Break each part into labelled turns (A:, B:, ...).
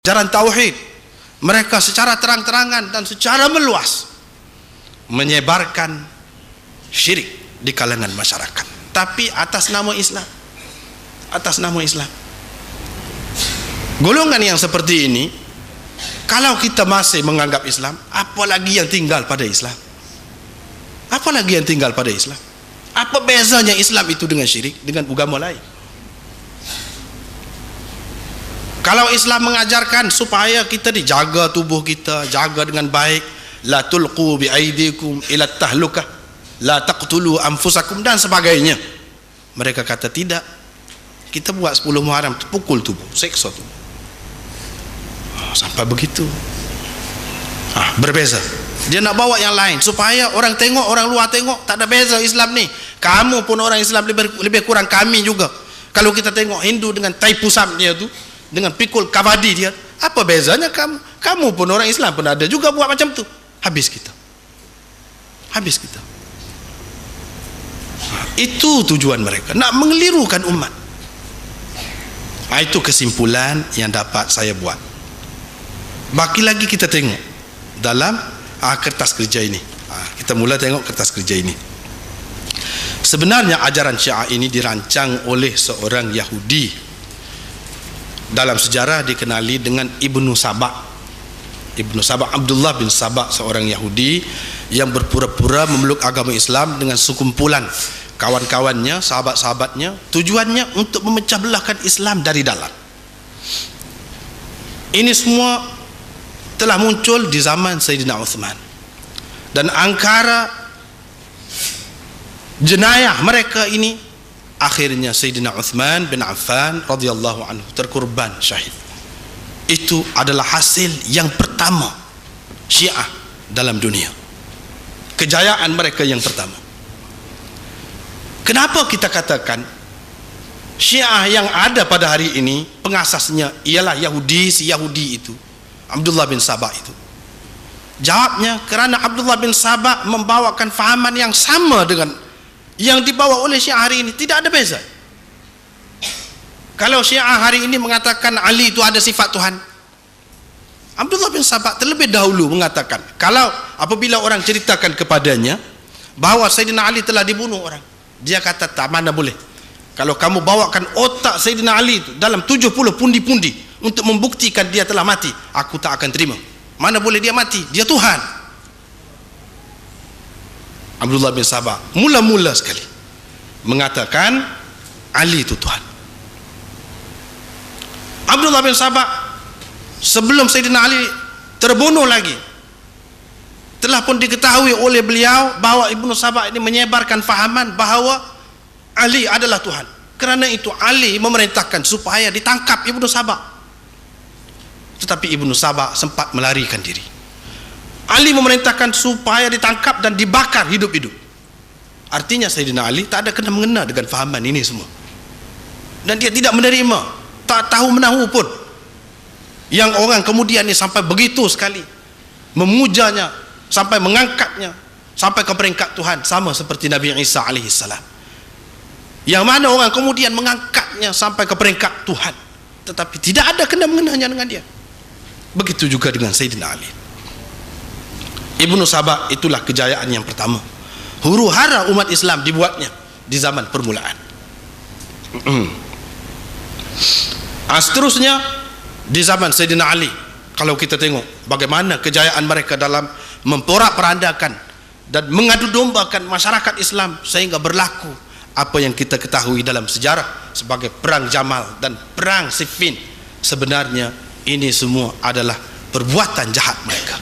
A: ajaran tauhid, mereka secara terang-terangan dan secara meluas menyebarkan syirik di kalangan masyarakat, tapi atas nama Islam. Atas nama Islam. Golongan yang seperti ini, kalau kita masih menganggap Islam, apalagi yang tinggal pada Islam? Apalagi yang tinggal pada Islam? Apa bezanya Islam itu dengan syirik, dengan agama lain? Kalau Islam mengajarkan supaya kita dijaga tubuh kita, jaga dengan baik, la tulqu bi aidikum ila tahlukah, la taqtulu anfusakum dan sebagainya. Mereka kata tidak. Kita buat 10 Muharram, pukul tubuh, seksa tubuh. Sampai begitu. Berbeza. Dia nak bawa yang lain supaya orang tengok, orang luar tengok tak ada beza Islam ni. Kamu pun orang Islam lebih kurang kami juga. Kalau kita tengok Hindu dengan tai pusam dia tu, dengan pikul kavadi dia, apa bezanya kamu? Kamu pun orang Islam pun ada juga buat macam tu. Habis kita. Habis kita. Itu tujuan mereka, nak mengelirukan umat. Itu kesimpulan yang dapat saya buat. Baki lagi kita tengok dalam kertas kerja ini. Kita mula tengok kertas kerja ini. Sebenarnya ajaran Syiah ini dirancang oleh seorang Yahudi. Dalam sejarah dikenali dengan Ibnu Saba. Ibnu Saba, Abdullah bin Saba, seorang Yahudi yang berpura-pura memeluk agama Islam dengan sekumpulan kawan-kawannya, sahabat-sahabatnya. Tujuannya untuk memecah belahkan Islam dari dalam. Ini semua telah muncul di zaman Sayyidina Uthman, dan angkara jenayah mereka ini akhirnya Sayyidina Uthman bin Affan radhiyallahu anhu terkorban syahid. Itu adalah hasil yang pertama Syiah dalam dunia, kejayaan mereka yang pertama. Kenapa kita katakan Syiah yang ada pada hari ini pengasasnya ialah Yahudi, si Yahudi itu, Abdullah bin Saba itu? Jawabnya, karena Abdullah bin Saba membawakan fahaman yang sama dengan yang dibawa oleh Syiah hari ini. Tidak ada beza. Kalau Syiah hari ini mengatakan Ali itu ada sifat Tuhan, Abdullah bin Saba terlebih dahulu mengatakan, kalau apabila orang ceritakan kepadanya bahawa Sayyidina Ali telah dibunuh orang, dia kata, tak, mana boleh. Kalau kamu bawakan otak Sayyidina Ali itu dalam 70 pundi-pundi untuk membuktikan dia telah mati, aku tak akan terima. Mana boleh dia mati, dia Tuhan. Abdullah bin Saba mula-mula sekali mengatakan Ali itu Tuhan. Abdullah bin Saba sebelum Sayyidina Ali terbunuh lagi, telah pun diketahui oleh beliau bahawa Ibnu Saba ini menyebarkan fahaman bahawa Ali adalah Tuhan. Kerana itu Ali memerintahkan supaya ditangkap Ibnu Saba. Tetapi Ibnu Saba sempat melarikan diri. Ali memerintahkan supaya ditangkap dan dibakar hidup-hidup. Artinya Sayyidina Ali tak ada kena-mengena dengan fahaman ini semua. Dan dia tidak menerima, tak tahu menahu pun. Yang orang kemudian ini sampai begitu sekali memujanya, sampai mengangkatnya sampai ke peringkat Tuhan, sama seperti Nabi Isa alaihissalam, yang mana orang kemudian mengangkatnya sampai ke peringkat Tuhan, tetapi tidak ada kena-mengenanya dengan dia. Begitu juga dengan Sayyidina Ali. Ibnu Saba itulah kejayaan yang pertama, huru hara umat Islam dibuatnya di zaman permulaan. Seterusnya di zaman Sayyidina Ali, kalau kita tengok bagaimana kejayaan mereka dalam memporak-perandakan dan mengadu dombakan masyarakat Islam sehingga berlaku apa yang kita ketahui dalam sejarah sebagai perang Jamal dan perang Siffin. Sebenarnya ini semua adalah perbuatan jahat mereka.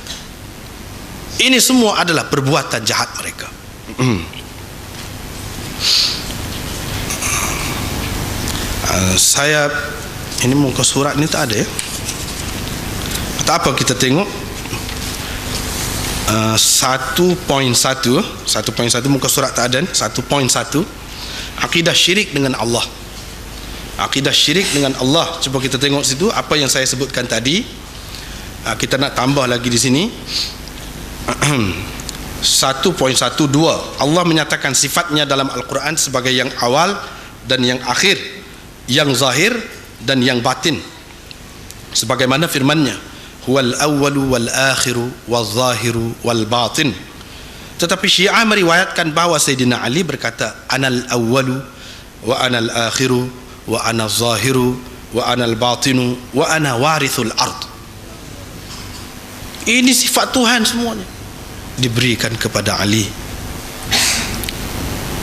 A: Ini semua adalah perbuatan jahat mereka. Saya ini muka surat ini tak ada ya. Tak apa, kita tengok 1.1 muka surat tak ada. 1.1 akidah syirik dengan Allah. Akidah syirik dengan Allah. Cuba kita tengok situ apa yang saya sebutkan tadi. Kita nak tambah lagi di sini. 1.12 Allah menyatakan sifatnya dalam Al-Quran sebagai yang awal dan yang akhir, yang zahir dan yang batin. sebagaimana firman-Nya, huwal awwalu wal akhiru wal zahiru wal batin. Tetapi Syiah meriwayatkan bahawa Sayyidina Ali berkata, anal awwalu wa anal akhiru wa anal zahiru wa anal batinu wa ana warithul ard. Ini sifat Tuhan semuanya diberikan kepada Ali.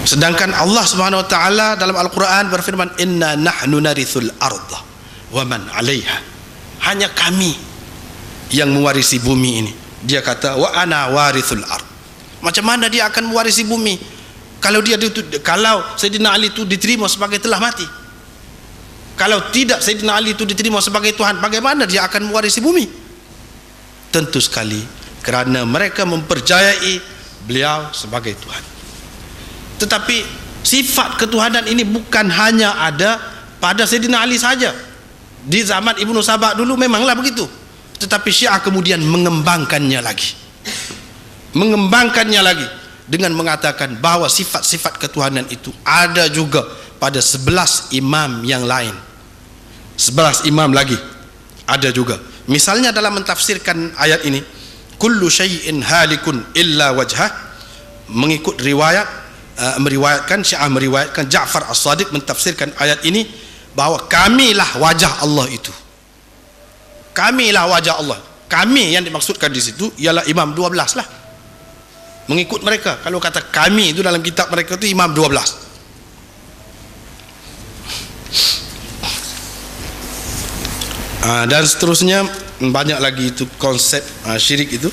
A: Sedangkan Allah Subhanahu wa taala dalam Al-Qur'an berfirman, inna nahnu narithul arda wa man 'alaiha. Hanya kami yang mewarisi bumi ini. Dia kata, wa ana warithul ard. Macam mana dia akan mewarisi bumi kalau kalau Sayyidina Ali itu diterima sebagai telah mati? Kalau tidak Sayyidina Ali itu diterima sebagai Tuhan, bagaimana dia akan mewarisi bumi? Tentu sekali kerana mereka mempercayai beliau sebagai Tuhan. Tetapi sifat ketuhanan ini bukan hanya ada pada Sayyidina Ali saja. Di zaman Ibnu Sabah dulu memanglah begitu, tetapi Syiah kemudian mengembangkannya lagi dengan mengatakan bahawa sifat-sifat ketuhanan itu ada juga pada 11 imam yang lain. 11 imam lagi ada juga. Misalnya dalam mentafsirkan ayat ini, kullu syai'in halikun illa wajhah, mengikut meriwayatkan Syiah meriwayatkan Ja'far As-Sadiq mentafsirkan ayat ini bahawa kamilah wajah Allah itu. Kamilah wajah Allah. Kami yang dimaksudkan di situ ialah imam 12 lah. Mengikut mereka, kalau kata kami itu dalam kitab mereka itu imam 12. Dan seterusnya banyak lagi itu konsep syirik itu.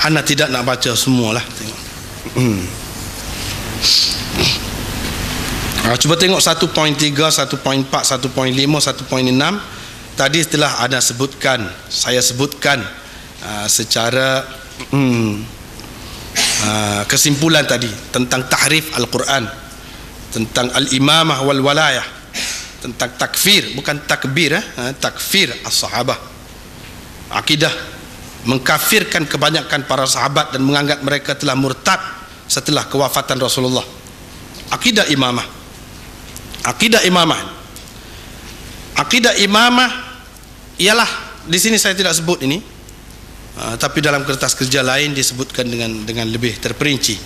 A: Ana tidak nak baca semualah, tengok. Cuba tengok 1.3, 1.4, 1.5, 1.6. Tadi setelah Ana sebutkan, saya sebutkan secara kesimpulan tadi tentang tahrif Al-Quran, tentang al-imamah wal walayah, tentang takfir, bukan takbir, takfir as-sahabah, akidah mengkafirkan kebanyakan para sahabat dan menganggap mereka telah murtad setelah kewafatan Rasulullah. Akidah imamah, akidah imamah ialah, di sini saya tidak sebut ini, tapi dalam kertas kerja lain disebutkan dengan lebih terperinci.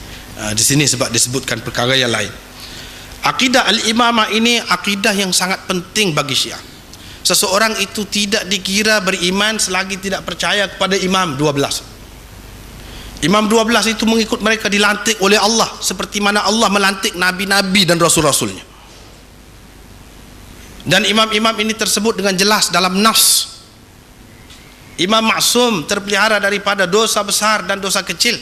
A: Di sini sebab disebutkan perkara yang lain. Akidah al-imamah ini akidah yang sangat penting bagi Syiah. Seseorang itu tidak dikira beriman selagi tidak percaya kepada imam 12. Imam 12 itu mengikut mereka dilantik oleh Allah, seperti mana Allah melantik nabi-nabi dan rasul-rasulnya. Dan imam-imam ini tersebut dengan jelas dalam nas. Imam maksum, terpelihara daripada dosa besar dan dosa kecil.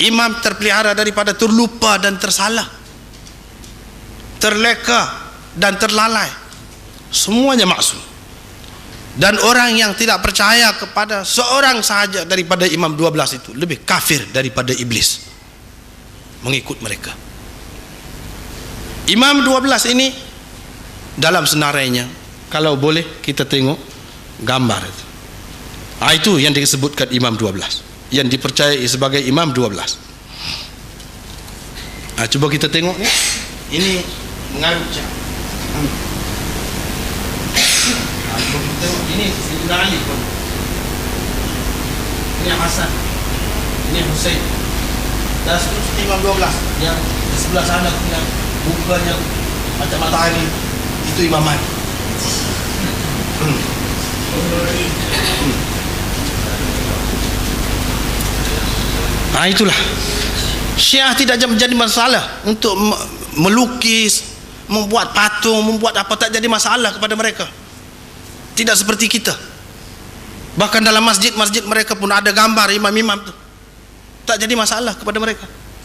A: Imam terpelihara daripada terlupa dan tersalah, terleka dan terlalai. Semuanya maksum. Dan orang yang tidak percaya kepada seorang sahaja daripada imam 12 itu lebih kafir daripada iblis mengikut mereka. Imam 12 ini dalam senarainya, kalau boleh kita tengok gambar itu. Itu yang disebutkan imam 12, yang dipercayai sebagai imam 12. Coba kita tengok ni. Ini mengarut Syiah. Coba kita tengok ini Sayyidina Ali pun. Ini Hasan, ini Husain. Dan seterusnya imam 12 yang di sebelah sana yang mukanya macam matahari, itu Imam Ali. Itulah Syiah tidak menjadi masalah untuk melukis, membuat patung, membuat apa, tak jadi masalah kepada mereka. Tidak seperti kita. Bahkan dalam masjid-masjid mereka pun ada gambar imam-imam tu, tak jadi masalah kepada mereka.